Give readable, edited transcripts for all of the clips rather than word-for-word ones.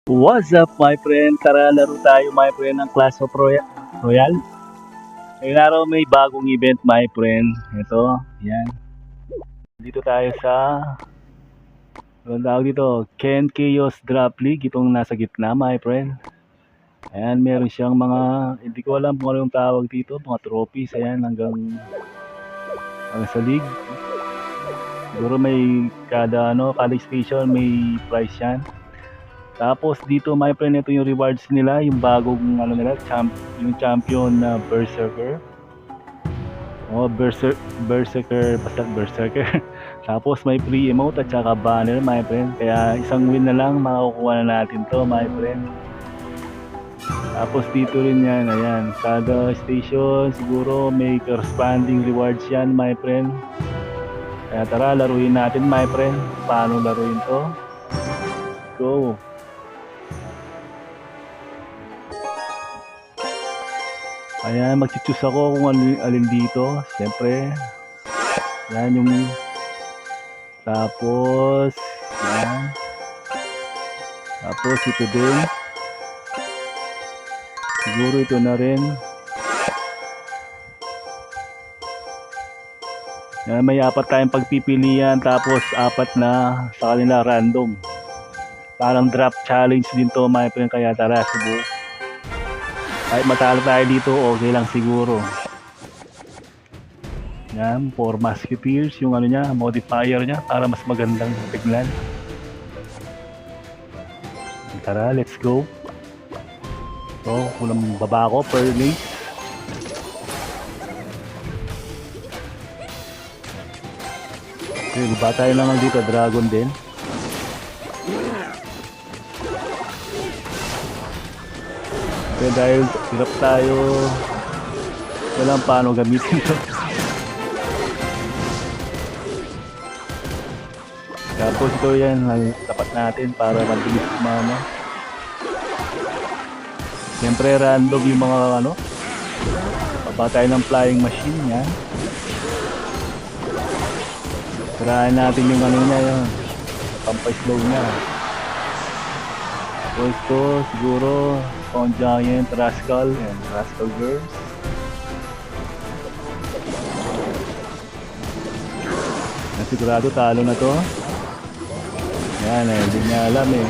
What's up my friend? Tara laro tayo my friend ng Clash of Royale. Ngayong araw may bagong event my friend. Ito, yan. Dito tayo sa anong tawag dito? Ken Chaos Drop League. Itong nasa gitna my friend. Ayan, meron siyang mga, hindi ko alam kung ano yung tawag dito. Mga trophies, ayan, hanggang sa league. Siguro may kada station may prize yan. Tapos dito my friend, ito yung rewards nila, yung bagong nila, yung champion na Berserker. Berserker, basta Berserker. Tapos may free emote at saka banner my friend. Kaya isang win na lang makukuha na natin to my friend. Tapos dito rin yan, ayan, kada station siguro may corresponding rewards yan my friend. Kaya tara, laruin natin my friend. Paano laruin to? Go! Ayan, mag-choose ako kung alin dito. Siyempre, yan yung tapos yan. Tapos ito din. Siguro ito na rin. Yan, may apat tayong pagpipilian. Tapos apat na sa kanila random. Parang drop challenge din to my friend. Kaya tara, subukan. Kahit matalo tayo dito, okay lang siguro. Yan, 4 musketeers, yung niya, modifier niya, para mas magandang tignan. Tara, let's go. So, kulang baba ko, per lane. Okay, baba tayo naman dito, dragon din. Kaya dahil hirap tayo, walang paano gamitin to. Tapos ito yan, tapat natin para mabilis kumama. Siyempre random yung mga baba tayo ng flying machine yan. Tirahan natin yung niya yun, pampay slow niya. Tapos ito siguro on Giant, Rascal and Rascal Girls. Sigurado talo na to. Yan eh, hindi niya alam eh.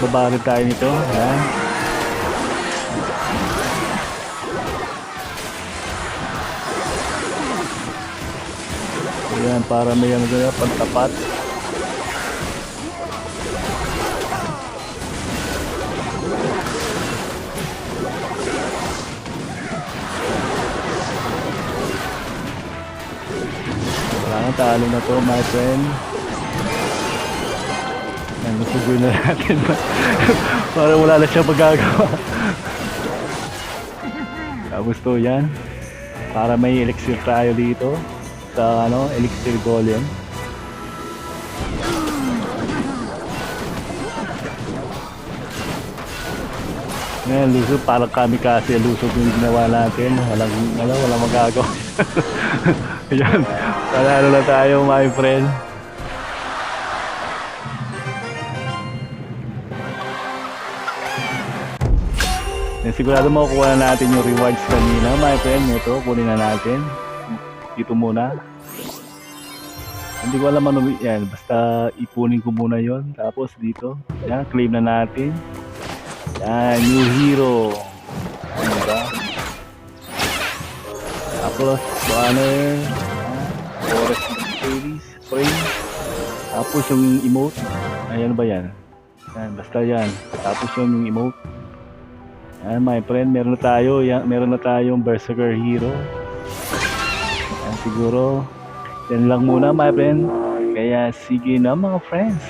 Babarid tayo nito. Yan. Yan, para may pantapat. Talo na to my friend. Yan, nasugoy na natin. Para wala na siya magagawa. Tapos to yan, para may elixir tayo dito sa elixir golem. Yan, lusog, parang kamikaze lusog yung ginawa natin. Walang magagawa. Ayan, panalo na tayo my friend. Sigurado makukuha na natin yung rewards kanina my friend. Ito, kunin na natin. Dito muna. Hindi ko alam ano yan, basta ipunin ko muna yon. Tapos dito, yan, claim na natin. Yan, new hero. Ano ba? Tapos banner, forest series, spray. Tapos yung emote, ayan ba yan? Yan, basta yan. Tapos yung emote. Yan my friend, meron na tayong Berserker hero. Yan, siguro yan lang muna my friend. Kaya sige na mga friends.